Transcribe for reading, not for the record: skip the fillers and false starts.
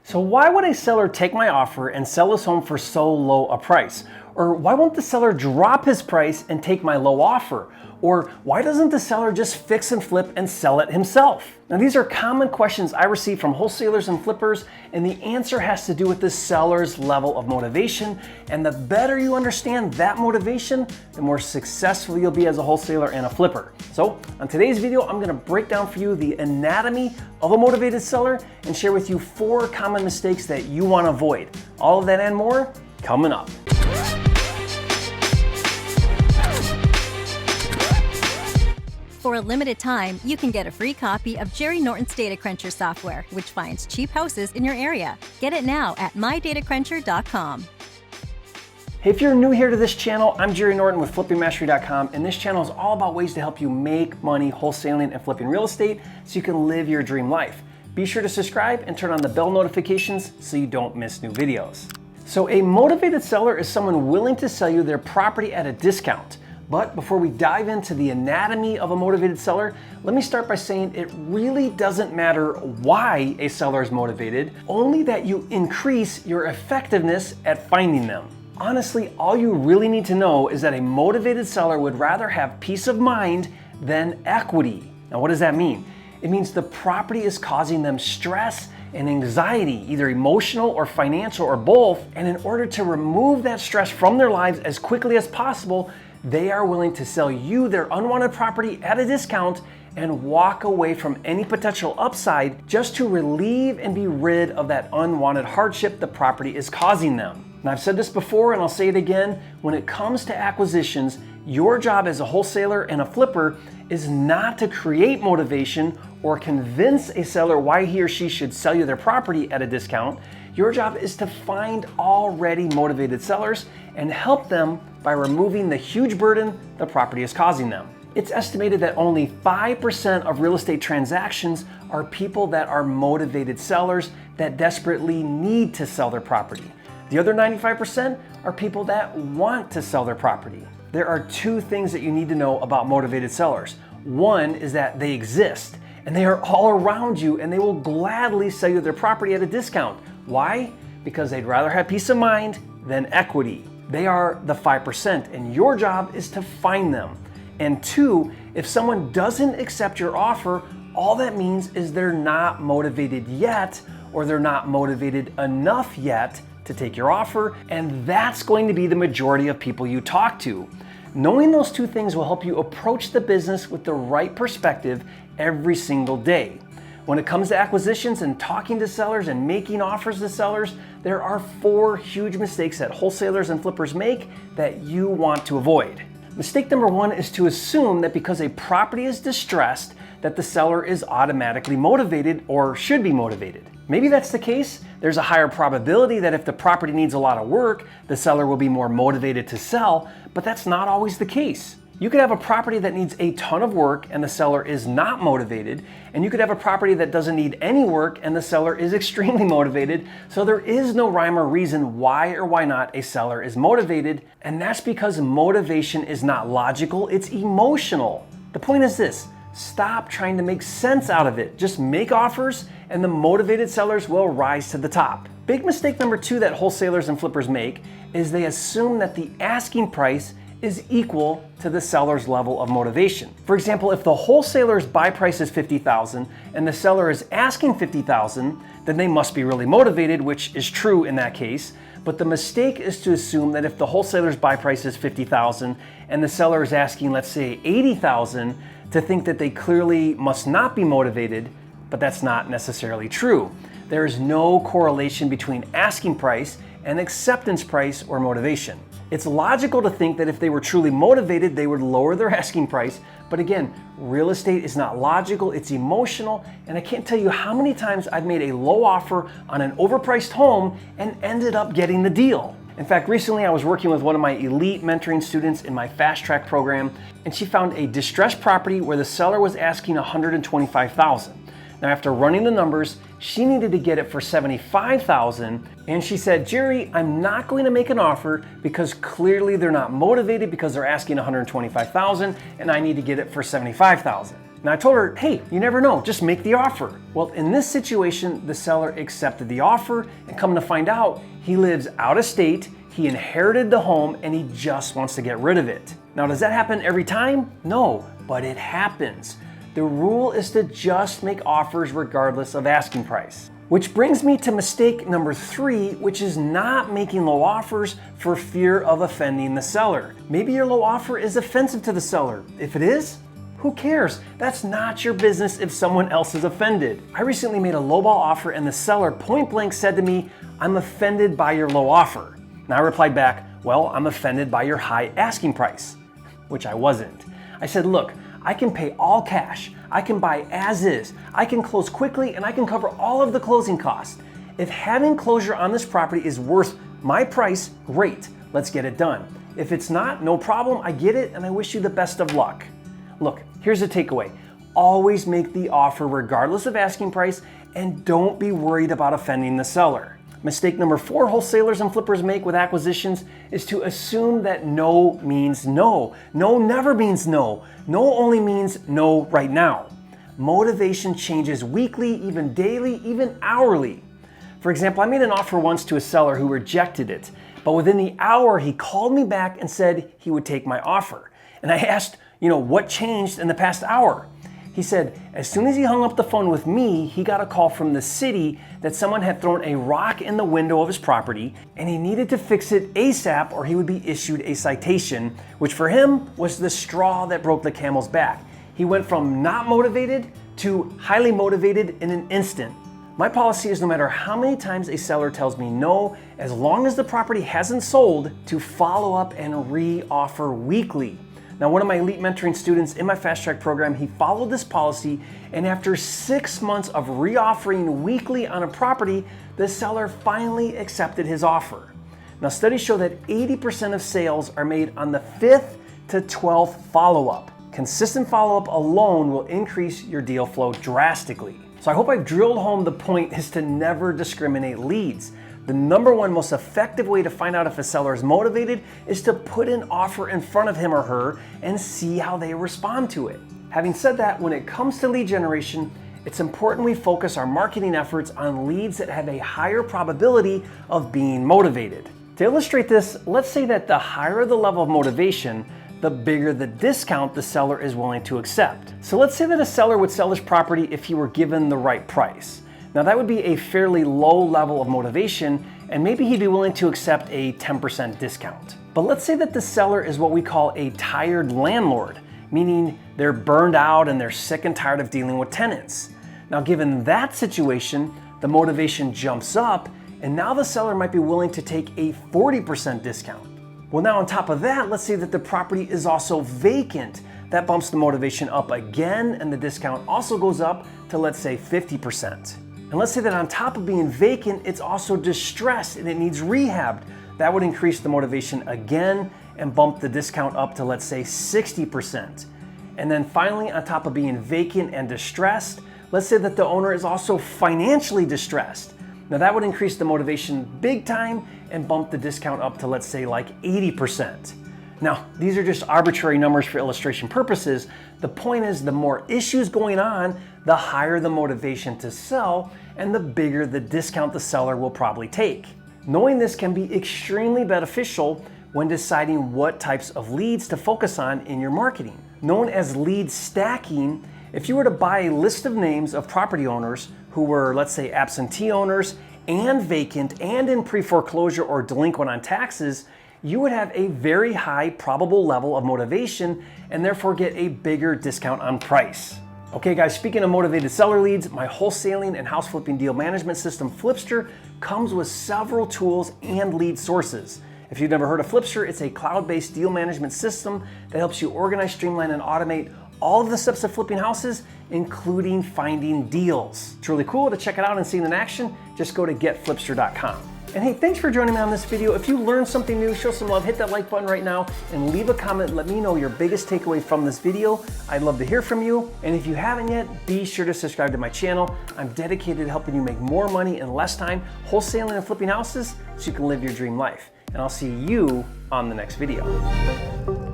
So why would a seller take my offer and sell his home for so low a price? Or why won't the seller drop his price and take my low offer? Or why doesn't the seller just fix and flip and sell it himself? Now these are common questions I receive from wholesalers and flippers, and the answer has to do with the seller's level of motivation. And the better you understand that motivation, the more successful you'll be as a wholesaler and a flipper. So on today's video, I'm gonna break down for you the anatomy of a motivated seller and share with you 4 common mistakes that you wanna avoid. All of that and more coming up. For a limited time, you can get a free copy of Jerry Norton's Data Cruncher software, which finds cheap houses in your area. Get it now at mydatacruncher.com. Hey, if you're new here to this channel, I'm Jerry Norton with flippingmastery.com, and this channel is all about ways to help you make money wholesaling and flipping real estate so you can live your dream life. Be sure to subscribe and turn on the bell notifications so you don't miss new videos. So a motivated seller is someone willing to sell you their property at a discount. But before we dive into the anatomy of a motivated seller, let me start by saying it really doesn't matter why a seller is motivated, only that you increase your effectiveness at finding them. Honestly, all you really need to know is that a motivated seller would rather have peace of mind than equity. Now, what does that mean? It means the property is causing them stress and anxiety, either emotional or financial or both, and in order to remove that stress from their lives as quickly as possible, they are willing to sell you their unwanted property at a discount and walk away from any potential upside just to relieve and be rid of that unwanted hardship the property is causing them. And I've said this before and I'll say it again, when it comes to acquisitions, your job as a wholesaler and a flipper is not to create motivation or convince a seller why he or she should sell you their property at a discount. Your job is to find already motivated sellers and help them by removing the huge burden the property is causing them. It's estimated that only 5% of real estate transactions are people that are motivated sellers that desperately need to sell their property. The other 95% are people that want to sell their property. There are 2 things that you need to know about motivated sellers. One is that they exist and they are all around you and they will gladly sell you their property at a discount. Why? Because they'd rather have peace of mind than equity. They are the 5% and your job is to find them. And 2, if someone doesn't accept your offer, all that means is they're not motivated yet, or they're not motivated enough yet to take your offer, and that's going to be the majority of people you talk to. Knowing those 2 things will help you approach the business with the right perspective every single day. When it comes to acquisitions and talking to sellers and making offers to sellers, there are 4 huge mistakes that wholesalers and flippers make that you want to avoid. Mistake number 1 is to assume that because a property is distressed, that the seller is automatically motivated or should be motivated. Maybe that's the case. There's a higher probability that if the property needs a lot of work, the seller will be more motivated to sell, but that's not always the case. You could have a property that needs a ton of work and the seller is not motivated, and you could have a property that doesn't need any work and the seller is extremely motivated. So there is no rhyme or reason why or why not a seller is motivated, and that's because motivation is not logical, it's emotional. The point is this: stop trying to make sense out of it. Just make offers and the motivated sellers will rise to the top. Big mistake number 2 that wholesalers and flippers make is they assume that the asking price is equal to the seller's level of motivation. For example, if the wholesaler's buy price is $50,000 and the seller is asking $50,000, then they must be really motivated, which is true in that case. But the mistake is to assume that if the wholesaler's buy price is $50,000 and the seller is asking, let's say, $80,000, to think that they clearly must not be motivated, but that's not necessarily true. There is no correlation between asking price and acceptance price or motivation. It's logical to think that if they were truly motivated, they would lower their asking price. But again, real estate is not logical, it's emotional. And I can't tell you how many times I've made a low offer on an overpriced home and ended up getting the deal. In fact, recently I was working with one of my elite mentoring students in my fast track program, and she found a distressed property where the seller was asking $125,000. Now, after running the numbers, she needed to get it for $75,000, and she said, Jerry, I'm not going to make an offer because clearly they're not motivated because they're asking $125,000 and I need to get it for $75,000. Now I told her, hey, you never know, just make the offer. Well, in this situation, the seller accepted the offer, and come to find out, he lives out of state, he inherited the home, and he just wants to get rid of it. Now, does that happen every time? No, but it happens. The rule is to just make offers regardless of asking price. Which brings me to mistake number 3, which is not making low offers for fear of offending the seller. Maybe your low offer is offensive to the seller. If it is, who cares? That's not your business if someone else is offended. I recently made a lowball offer and the seller point blank said to me, I'm offended by your low offer. Now I replied back, well, I'm offended by your high asking price, which I wasn't. I said, look, I can pay all cash, I can buy as is, I can close quickly, and I can cover all of the closing costs. If having closure on this property is worth my price, great, let's get it done. If it's not, no problem, I get it, and I wish you the best of luck. Look, here's the takeaway. Always make the offer regardless of asking price, and don't be worried about offending the seller. Mistake number 4 wholesalers and flippers make with acquisitions is to assume that no means no. No never means no. No only means no right now. Motivation changes weekly, even daily, even hourly. For example, I made an offer once to a seller who rejected it, but within the hour he called me back and said he would take my offer. And I asked, what changed in the past hour? He said, as soon as he hung up the phone with me, he got a call from the city that someone had thrown a rock in the window of his property and he needed to fix it ASAP or he would be issued a citation, which for him was the straw that broke the camel's back. He went from not motivated to highly motivated in an instant. My policy is no matter how many times a seller tells me no, as long as the property hasn't sold, to follow up and re-offer weekly. Now, one of my elite mentoring students in my fast track program, he followed this policy, and after 6 months of re-offering weekly on a property, the seller finally accepted his offer. Now, studies show that 80% of sales are made on the 5th to 12th follow-up. Consistent follow-up alone will increase your deal flow drastically. So I hope I've drilled home the point is to never discriminate leads. The number one most effective way to find out if a seller is motivated is to put an offer in front of him or her and see how they respond to it. Having said that, when it comes to lead generation, it's important we focus our marketing efforts on leads that have a higher probability of being motivated. To illustrate this, let's say that the higher the level of motivation, the bigger the discount the seller is willing to accept. So let's say that a seller would sell his property if he were given the right price. Now that would be a fairly low level of motivation, and maybe he'd be willing to accept a 10% discount. But let's say that the seller is what we call a tired landlord, meaning they're burned out and they're sick and tired of dealing with tenants. Now given that situation, the motivation jumps up, and now the seller might be willing to take a 40% discount. Well, now on top of that, let's say that the property is also vacant. That bumps the motivation up again, and the discount also goes up to, let's say, 50%. And let's say that on top of being vacant, it's also distressed and it needs rehabbed. That would increase the motivation again and bump the discount up to, let's say, 60%. And then finally, on top of being vacant and distressed, let's say that the owner is also financially distressed. Now that would increase the motivation big time and bump the discount up to, let's say, like 80%. Now, these are just arbitrary numbers for illustration purposes. The point is, the more issues going on, the higher the motivation to sell and the bigger the discount the seller will probably take. Knowing this can be extremely beneficial when deciding what types of leads to focus on in your marketing. Known as lead stacking, if you were to buy a list of names of property owners who were, let's say, absentee owners and vacant and in pre-foreclosure or delinquent on taxes, you would have a very high probable level of motivation and therefore get a bigger discount on price. Okay guys, speaking of motivated seller leads, my wholesaling and house flipping deal management system, FLIPSTER, comes with several tools and lead sources. If you've never heard of FLIPSTER, it's a cloud-based deal management system that helps you organize, streamline, and automate all of the steps of flipping houses, including finding deals. It's really cool. To check it out and see it in action, just go to getflipster.com. And hey, thanks for joining me on this video. If you learned something new, show some love, hit that like button right now and leave a comment. Let me know your biggest takeaway from this video. I'd love to hear from you. And if you haven't yet, be sure to subscribe to my channel. I'm dedicated to helping you make more money in less time, wholesaling and flipping houses so you can live your dream life. And I'll see you on the next video.